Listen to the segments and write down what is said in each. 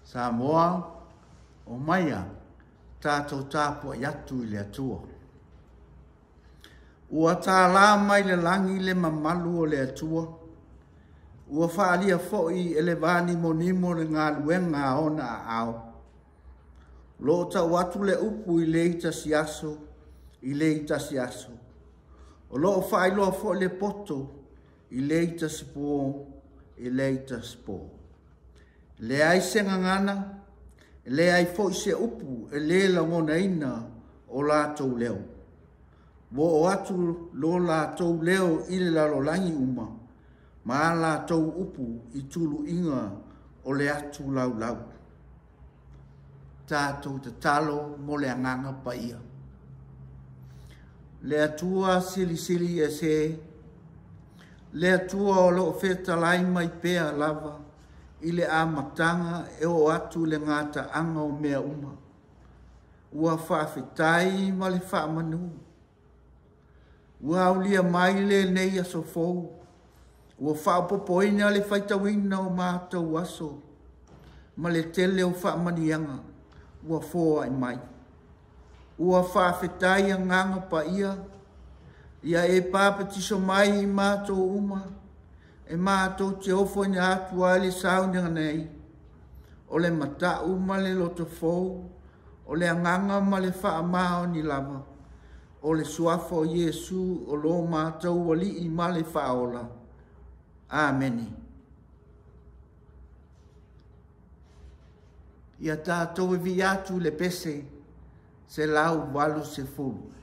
Samoa, o maia, tātou tāpua yatu I le atua. Ua tā la mai le langi le mamalu o le atua. Ua whaalia fo'i e le vani monimo le ngā luenga ona a ao. Lo tau atu le upu I le ita siaso, I le ita siaso. O lo whaailoa fo'i le poto, I le ita sipo, I le ita sipo. Le ai senga ngana, le ai fo'i se upu e le la ngona ina o lātou leo. Wo o atu lo lātou leo I le lalolangi uma, ma lātou upu I tulu inga o le atu lau lau. Tātou te talo mo le anganga pa ia. Le atua sili sili e se, le atua o lo feta lai mai pea lava, I le amatanga e o atu le ngata anga o mea uma. Ua whaafetai ma le whaamanu. Ua aulia mai le nei aso fou. Ua whaapopoina le whaitawina o mātou aso. Ma le tele o whaamanianga. Ua fōa I mai. Ua whaafetai a nganga pa ia. Ia e pāpatiso mai I mātou uma. E mātou te ofo ni atua le saunga nei. O le matau ma le loto fou. O le anganga ma le whaamao ni lava. O le suafo Yesu o lo mātou wali I ma le whaola. Ameni. Ia tātou e vi atu le pese. Se lau walu se fulu.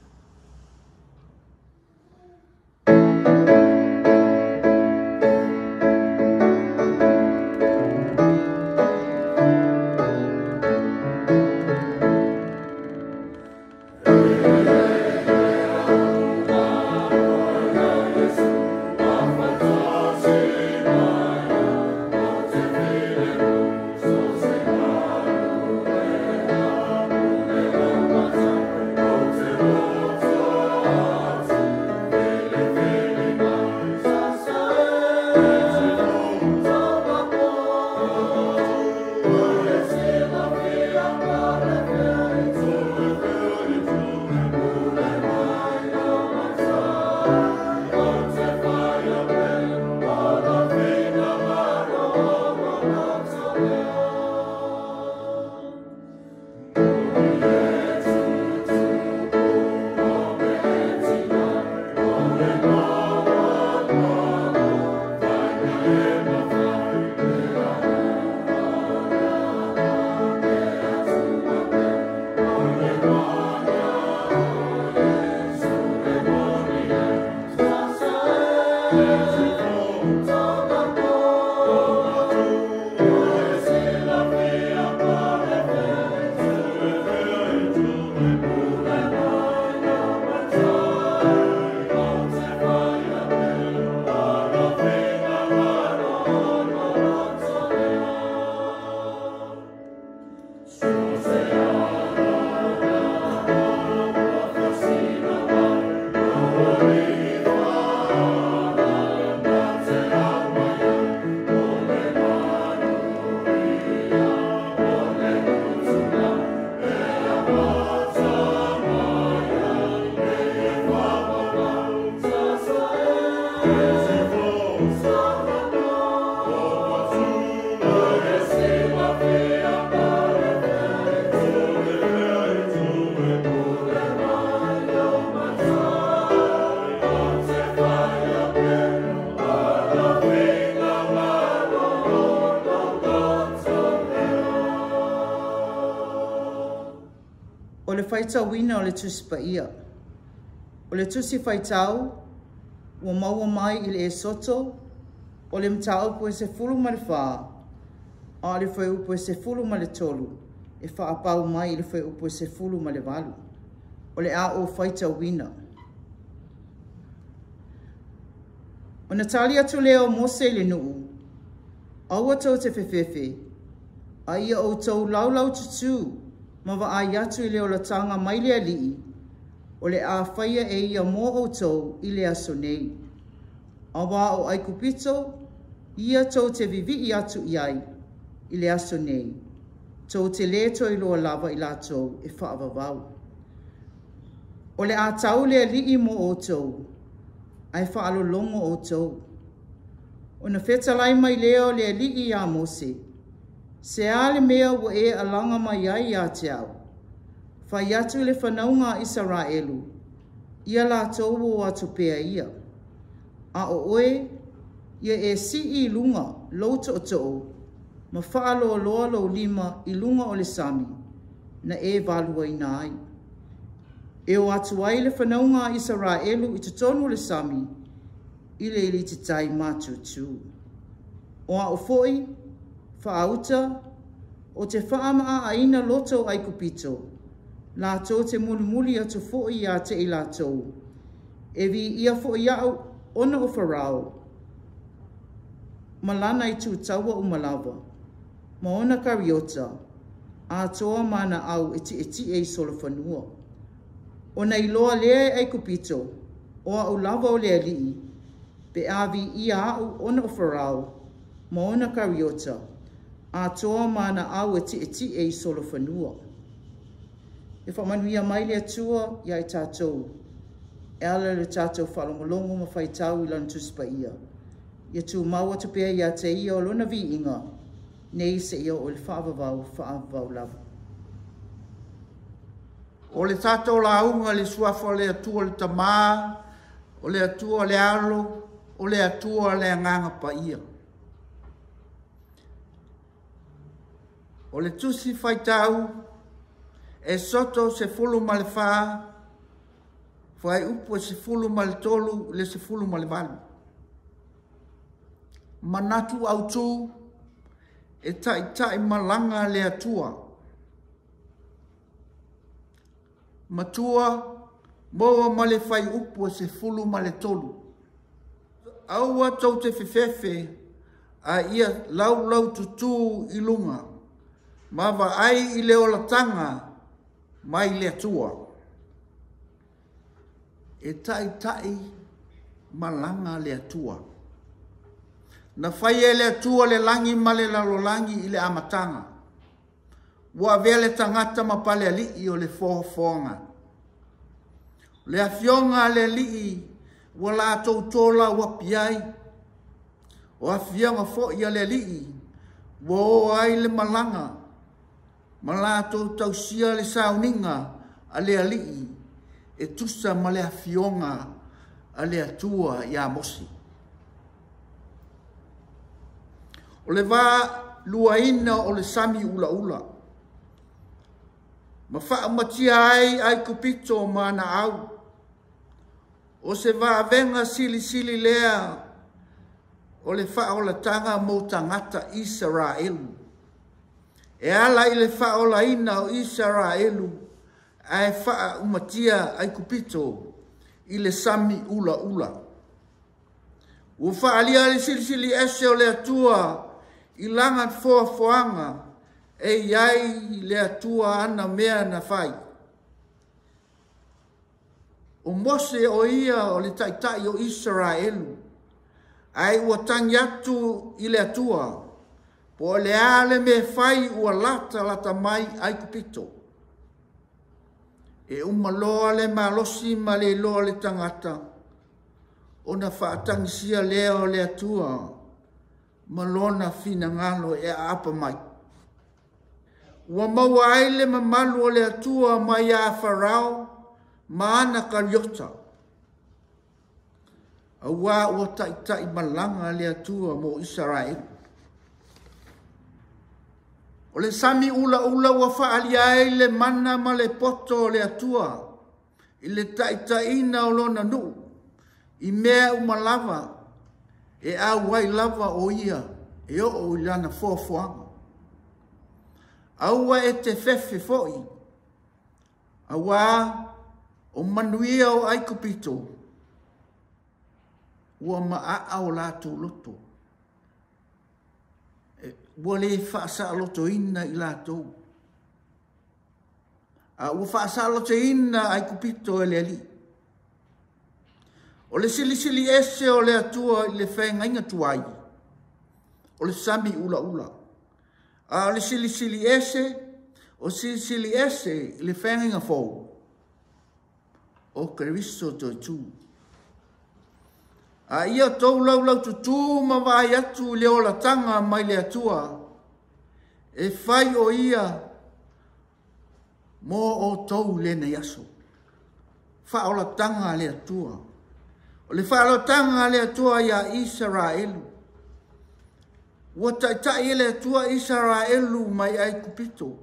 whaitau wina o le tusi pa ia. O le tusi whaitau, ua maua mai i le e soto, o le mta upo e se fulu ma le wha, a le whai upo e se fulu ma le tolu, e wha apau mai i le whai upo e se fulu ma le walu, o le a o whaita wina. O na tali atu leo Mose le nuu, aua tau te whewhewe, a ia o tau laulau tutu, ma wa ai atu i leo la tanga mai lea lii, o le a whaia e ia mō o tau i le aso nei. A wā o ai kupito, ia tau te vivi i atu i ai, i le aso nei, tau te leto i loa lava i la tau e whaavavau. O le a tau lea lii mō o tau, ai whaalo longo o tau. O na whetalai mai leo lea lii a Mose, se ale mea wa e alanga mai ai a Taeao. Whai atu le whanaunga Israelu, ia la tau o atu pea ia. A o oe, ia e si i lunga, louto o tau, ma whaalo loa lo lima i lunga o le sami, na e valua i nai. E o atu ai le whanaunga Israelu i te tonu le sami, i le ili te tai mātutu. O a o foi, whaauta, o te whaamaa a ina loto ai kupito, la tō te muli atu foi a te i la tō, e vi ia foi au ona o wharao, malana i tū taua o malawa, ma ona kariota, a toa mana au e ti e solo whanua. O nei loa lea ai kupito, o au lava o lea lii, pe avi ia au ona o wharao, ma ona kariota, a toa mana au e ti e solo whanua. E whamanuia mai lea tua ia i tātou, e ala le tātou whalongolongo ma whaitau i lana tuspa ia. Ia tū maua te pēa ia te ia o lona vi inga, nei se ia o le whaavavau lava. O le tātou la unga le suafa o le atua le tamā, o le atua le alo, o le atua le nganga pa ia. O le tusi whaitau, e soto se fulu ma le wha, whai upu e se fulu ma le tolu, le se fulu ma le walu. Manatu au tū, e tai malanga le atua. Matua, moa ma le whai upu e se fulu ma le tolu. Aua tau te whewhewe, a ia lau tutu i lunga, ma wa ai i leo la tanga, mai le atua. E tai malanga le atua. Na whai e le atua le langi ma le lalolangi i le amatanga. Wa vele tangata ma pale alii o le fofonga. Le afionga le alii wa la tautola wa piai. O afionga fo ia le alii wa o ai le malanga. Ma la tausia le sauninga a le alii e tusa ma le afionga a le atua ia mosi. O le wā luaina o le sami ula ula. Ma wha matia ai kupito ma na au. O se wā venga sili lea o le wha o la tanga mo tangata Israelu. E ala i le wha o la ina o Israelu ai wha umatia ai kupito i le sami ula ula. O wha alia le sili ese o le atua i langa foanga e iai le atua ana mea na whai. O Mose o ia o le taitai o Israelu ai ua tangi atu i le atua po le ale me whai ua lata mai ai kupito. E umaloa le malosi ma le loa le tangata o na whaatangisia leo le atua malona fina ngalo e apa mai. Ua maua aile mamalu o le atua mai a Farao ma ana kariota. Awa ua tai malanga le atua mo Israel. O le sami ula ua whaali aile mana ma le poto o le atua. I le taitaina o lona nu. I mea umalava, e a wai lava o ia, e o ilana fofoanga. Aua e te fefe foi. Awa o manuia o aikupito. Ua maa o lato loto. Ua le whaasa loto ina i lato. Ua whaasa loto ina aikupito e le ali. O le sili ese o le atua i le whenga inga tuai. O le sami ula ula. O le sili ese, o sili ese i le whenga inga fau. O Keriso to tu. Ia tau lau tutu ma vai atu le ola tanga mai le atua. E whai o ia mo o tau le na yaso. Wha ola tanga le atua. O le wha ola tanga le atua ia Israelu. Ua taitai le atua Israelu mai ai kupito.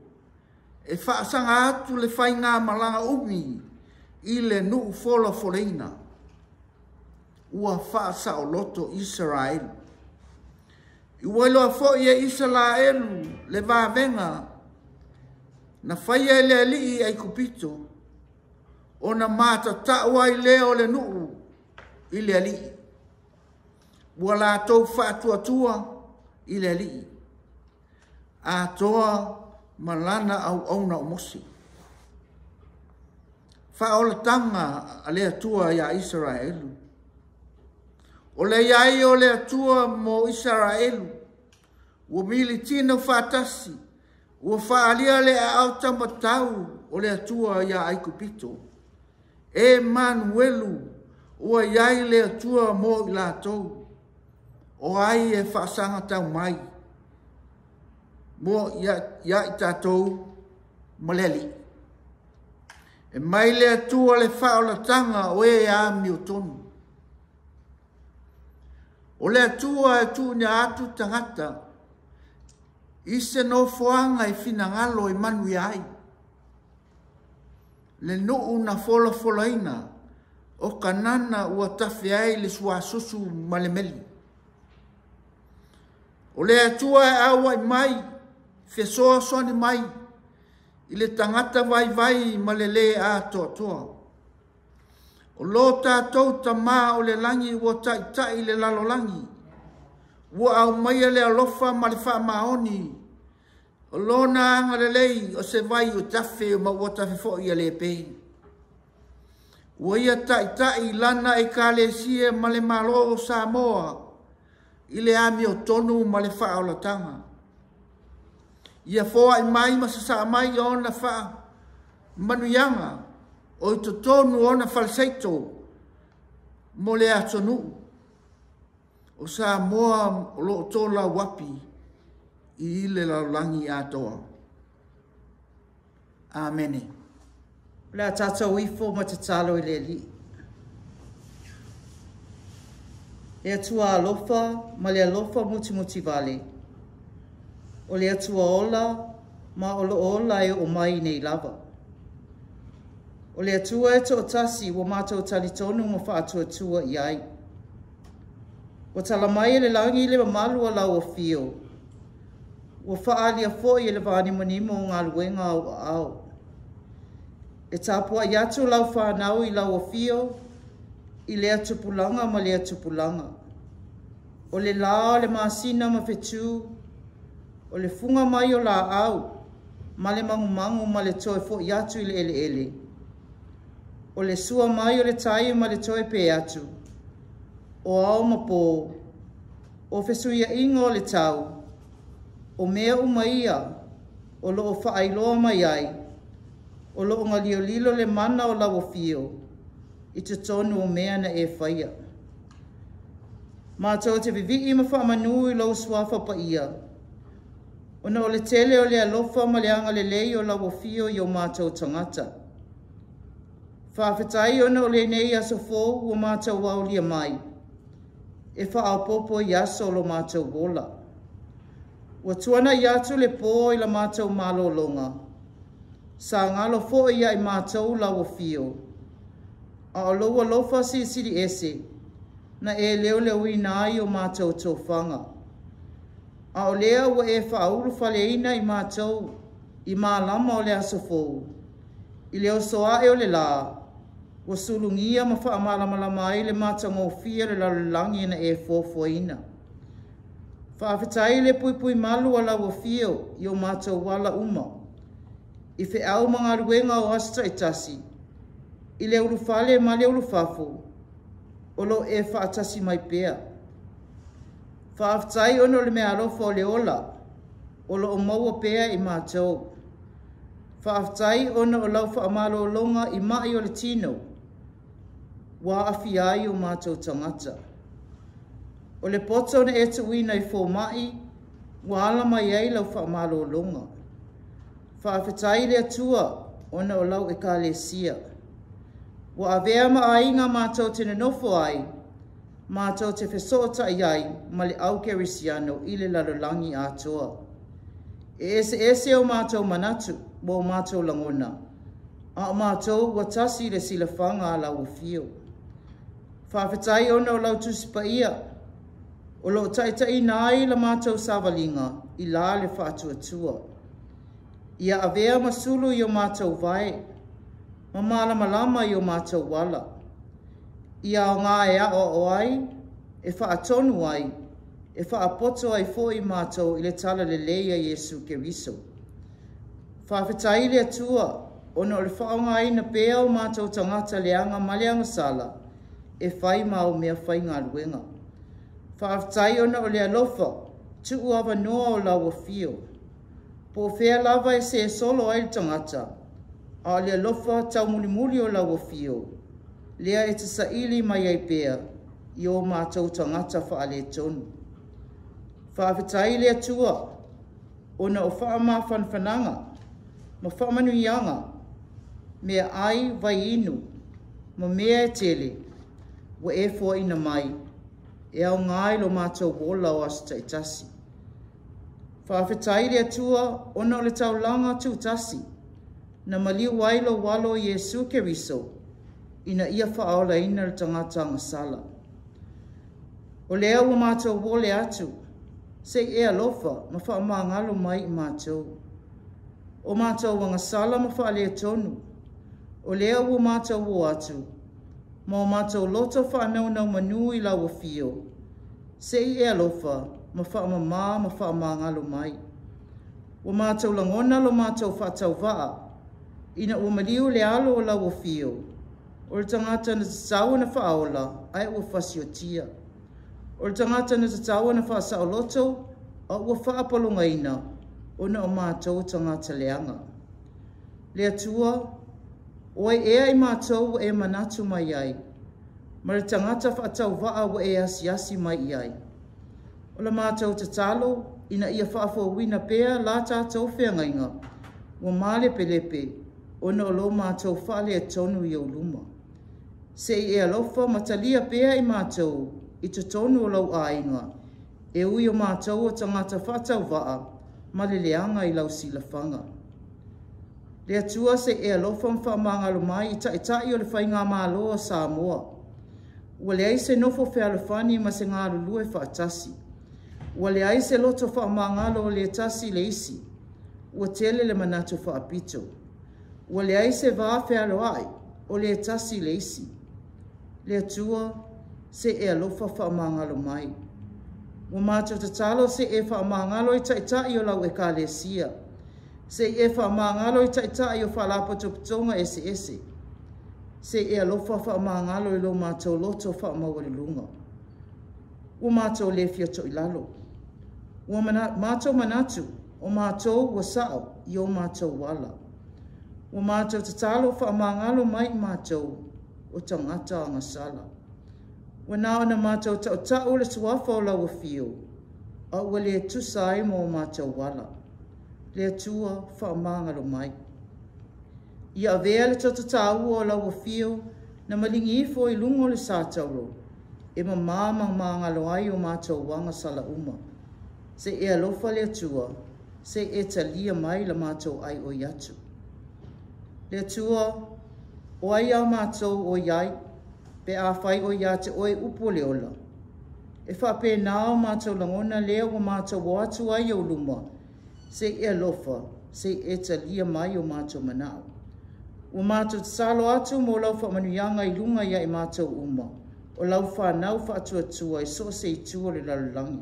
E wha sanga atu le whai ngā malanga umi i le nuu fola foleina. Ua whaasa o loto Israel. I wailoa fo ia Israelu le vāvenga na whaia le alii ai kupito o na mata taua i leo le nuu i le alii. Ua la tau whaatua i le alii. A toa malana au auna o mosi. Whaola tanga a le atua ia Israelu. O le iai o le atua mo Israelu. Ua mili tino whaatasi. Ua whaalia le au tamatau o le atua ia aikupito. E Manuelu. Ua iai le atua mo i latou. O ai e whaasanga tau mai. Mo ia i tatou maleli. E mai le atua le whaola tanga o e a miotonu. O le atua e tu nia atu tangata. Ise no foanga i finangalo i manu iai. Le nuu na fola ina. O kanana ua tafi ai le suasusu malemeli. O le atua e awa i mai. Fesoa soani mai. I le tangata vai malele a toa. O lo tātou ta mā o le langi ua tai le lalo langi. Ua au mai le alofa ma le wha maoni. O lo na anga le lei o se vai o tafe o ma ua tafe fo ia le pei. Ua ia tai lana e ka le sie ma le malo o Samoa. I le ami o tonu ma le wha o la tanga. Ia foa i mai ma sa mai o na wha manuyanga. O i tonu o na falseito mo le atonu. O Samoa o lo tola wapi i le laulangi atoa. Amene. Le tātou ifo ma te talo i le li. Le atua alofa ma le alofa muti vale. O le atua ola ma o lo ola e o mai nei lava. O le atua e to tasi wa mātou talitonu ma whaatua i ai. O tala mai le langi le malu a lau o fio. O whaalia foi e le vāni manimo ngā luenga au. E Tapuaiga atu lau whanau i lau o fio i le atupulanga ma le atupulanga. O le lao le masina ma fetu. O le funga mai o la au. Ma le mangu ma le toe fo i atu i le ele. O le sua mai o le tai ma le toe pe atu. O au ma pō. O fesuia ingo le tau. O mea umaia. O lo o whaailoa mai ai. O lo o ngaliolilo le mana o lau o fio. I te tonu o mea na e whaia. Mātou te vivi ma whaamanu i lau suafa pa ia. O na o le tele o le alofa ma le anga le lei o lau o fio i o mātou tangata. Whawhetai ona o le nei aso fō ua mātou waulia mai. E whaapopo i aso lo mātou wola. Ua tuana i atu le pō i la mātou mālolonga. Sa ngalo fō ia i mātou lau o fio. A o loa lofa si siri ese, na e leo ina ai o mātou tōwhanga. A o lea ua e whauru whaleina I mātou I mālama o le asofou. I leo soa e o le la, ua sulungia ma wha malamalama ai le mātanga o fia le lalulangi na e fōfoina. Whaafetai le pui malu ala ua fio I o mātou wala uma. I fe au mga ruenga o asta itasi. I le uru whale ma le uru whafo. O lo e whaatasi mai pea. Whaafetai ono le mea alofa o le ola. O lo o maua pea I mātou. Whaafetai ono o lau whaamalo longa I mai o le tino. Wa afi ai o mātou tangata. O le poto na e tuina I fō mai, wa ala mai ai lau whaamalo longa. Whaafetai le atua, ona o lau e ka le sia. Wa avea ma ai ngā mātou tene nofo ai, mātou te whesota ai, ma le au kerisiano I le lalolangi atoa. E ese o mātou manatu, bo mātou langona. A mātou watasi le silafanga a lau fio. Whaafetai ona o lau tusipa ia, o lo taitai nai la mātou savalinga I la le whaatuatua. Ia avea masulu I o mātou vai, ma malamalama I o mātou wala. Ia o ngā e o ai, e whaatonu ai, e whaapoto ai fo I mātou I le tala le leia Yesu Keriso. Whaafetai le atua, ona o le whaonga ina pea o mātou tangata leanga maleanga sala, e whai mau mea whai ngā ruenga. Whaafetai ona o le alofa, tuu awa noa o laua fio. Po whea lava e se solo ai tangata, a le alofa tau muli o laua fio. Lea e te saili mai ai pea, I o mātou tangata whaale tonu. Whaafetai le atua, ona o whaama whanwhananga, ma whaamanuianga, mea ai vai inu, ma mea e tele, wa e fua ina mai, e au ngai lo mātou wola o asta itasi. Whaafetai le atua, ona o le taulanga tūtasi, na maliu wailo walo Yesu Keriso, ina ia whaola ina le tangata ngasala. O lea ua mātou wole atu, se e alofa ma whaamangalo mai I mātou. O mātou wangasala ma whaale tonu, o lea ua mātou o atu, ma o mātou loto whaanaunau manui lau fio, se e alofa ma whaamama ma whaamangalo mai. O mātou langona lo mātou whaatau waa, ina ua maliu le alo o lau fio, o le tangata na tatau na whaola, ai ua whasiotia. O le tangata na tatau na whaasao loto, a ua whaapalonga ina, ona o mātou tangata leanga. Le atua, oe ea I mātou e manatu mai ai, ma le tangata whaatau waa wa e asiasi mai ai. O le mātou tatalo, ina ia whaafo wina pea la tātou whengainga, wa male pelepe, ona o lo mātou whaale e tonu I o luma. Se I e alofa matalia pea I mātou, I te tonu o lau ainga, e ui o mātou o tangata whaatau waa, ma le leanga I lau silafanga. Le atua se e alofa mwhaamangalo mai I taitai o le whainga māloa Samoa. Ua le ai se nofo whealofani ma se ngā lulue whaatasi. Ua le ai se loto whaamangalo o le tasi le isi. Ua tele le manatu whaapito. Ua le ai se vā whealoai o le tasi le isi. Le atua se e alofa whaamangalo mai. Ua mātou tatalo se e whaamangalo I taitai o lau e ka le sia. Se e whaamangalo I taitai o whalapotopitonga ese. Se e alofa whaamangalo I lo mātou loto whaamawalilunga. Ua mātou le fiato I lalo. Ua mātou manatu o mātou ua sao I o mātou wala. Ua mātou tatalo whaamangalo mai mātou o tangata angasala. Ua nao na mātou tau le suafa o lau fio, a ua le tusai mo mātou wala. Le atua whaamangalo mai. Ia avea le tau o lau fio na malingi ifo I lungo le sātauro, e mamangalo ai o mātou wanga sala uma. Se e alofa le atua, se e talia mai la mātou ai o yatu. Le atua, o ai au mātou o iai, pe a whai o ia te oe upo le ola. E whape nao mātou langona lea o mātou wātu ai o luma, se e alofa, se e ta lia mai o mātou manao. O mātou te salo atu mo lau whamanuianga i lunga ia i mātou uma, o lau whanau whaatua i so se i tua le lalulangi.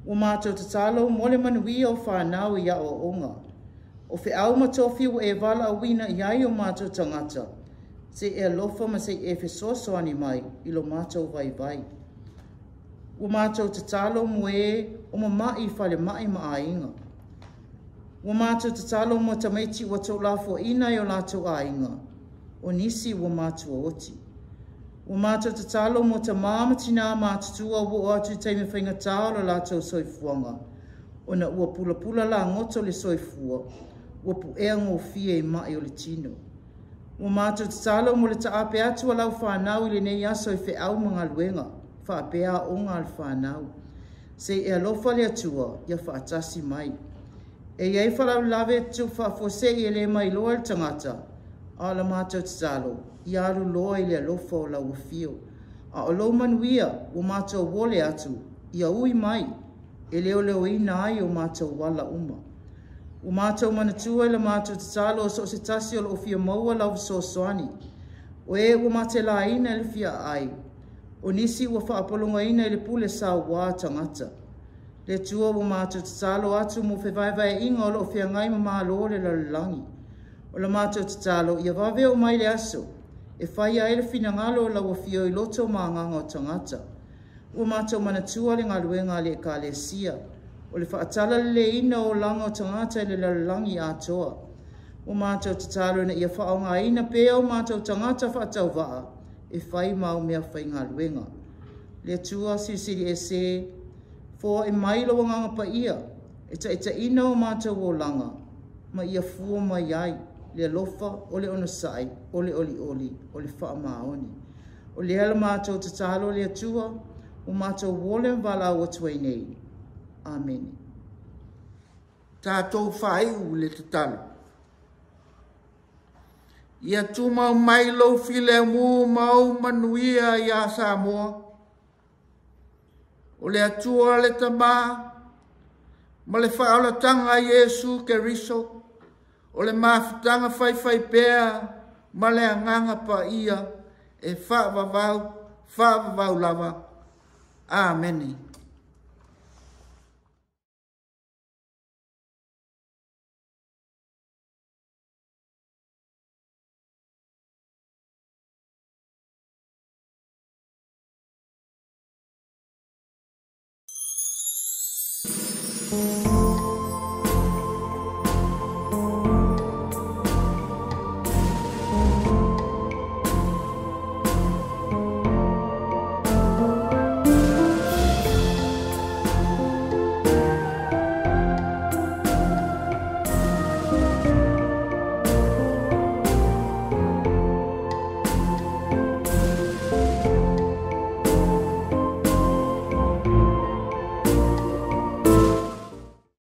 O mātou te salo mo le manuia o whanau ia o onga, o whi au ma Tofi o e wala a wina i ai o mātou tangata, se e alofa ma se e whesoso ani mai i lo mātou vai vai. O mātou te talo mo e o ma mai whale mai ma ainga. O mātou te talo mo tamaiti o tau lafo ina i o lātou ainga, o nisi o mātou oti. O mātou te talo mo ta māmatina mātutua o atu teime whainga tāo la lātou soifuanga, o na ua pula pula la ngoto le soifua, ua pu ea ngō fie i mai o le tino. O mātou te talo mo le taape atu a lau whanau i le nei aso i whi au mga luenga, whaapea o ngā al whanau. Se e alofa le atua, ia whaatasi mai. E iei whalau lawe tu whaafose i le mai loa le tangata, a la mātou te talo, i aru loa i le alofa o lau fio. A o lau manuia, o mātou wole atu, i a ui mai, e leo leo ina ai o mātou wala uma. O mātou manatua i la mātou te talo o so se tasi o lo fia maua lau so soani. O e o mate la ina le fia ai. O nisi ua whaapolonga ina i le pule sa wā tangata. Le tua o mātou te talo atu mo whewaiwai inga o lo fia ngai ma mālo le lalulangi. O la mātou te talo ia wawe o mai le aso. E whai a ele fina ngalo o lau fio i loto maanganga o tangata. O mātou manatua le ngaluenga le ka le sia. O le whaatala le ina o langa o tangata le lalulangi atoa. O mātou te talo na ia whaonga ina pēo mātou tangata whaatau waa. E whai mau mea whai ngā luenga. Le tua sisiri e se, fo e mailo o nganga pa ia, e ta ina o mātou o langa, ma ia fua mai ai, le alofa, o le onasai, o le oli, o le wha maoni. O le ala mātou te talo le tua, o mātou wole wala o tuai nei. Amen. Tātou whai u le te talo. Ia tu mau mai lo file mu mau manuia ia Samoa. O le atua le tama, ma le whaalatanga Yesu ke riso, o le mawhitanga whai pēa, ma le anganga pa ia, e whaavavau lava. Amen. Thank you.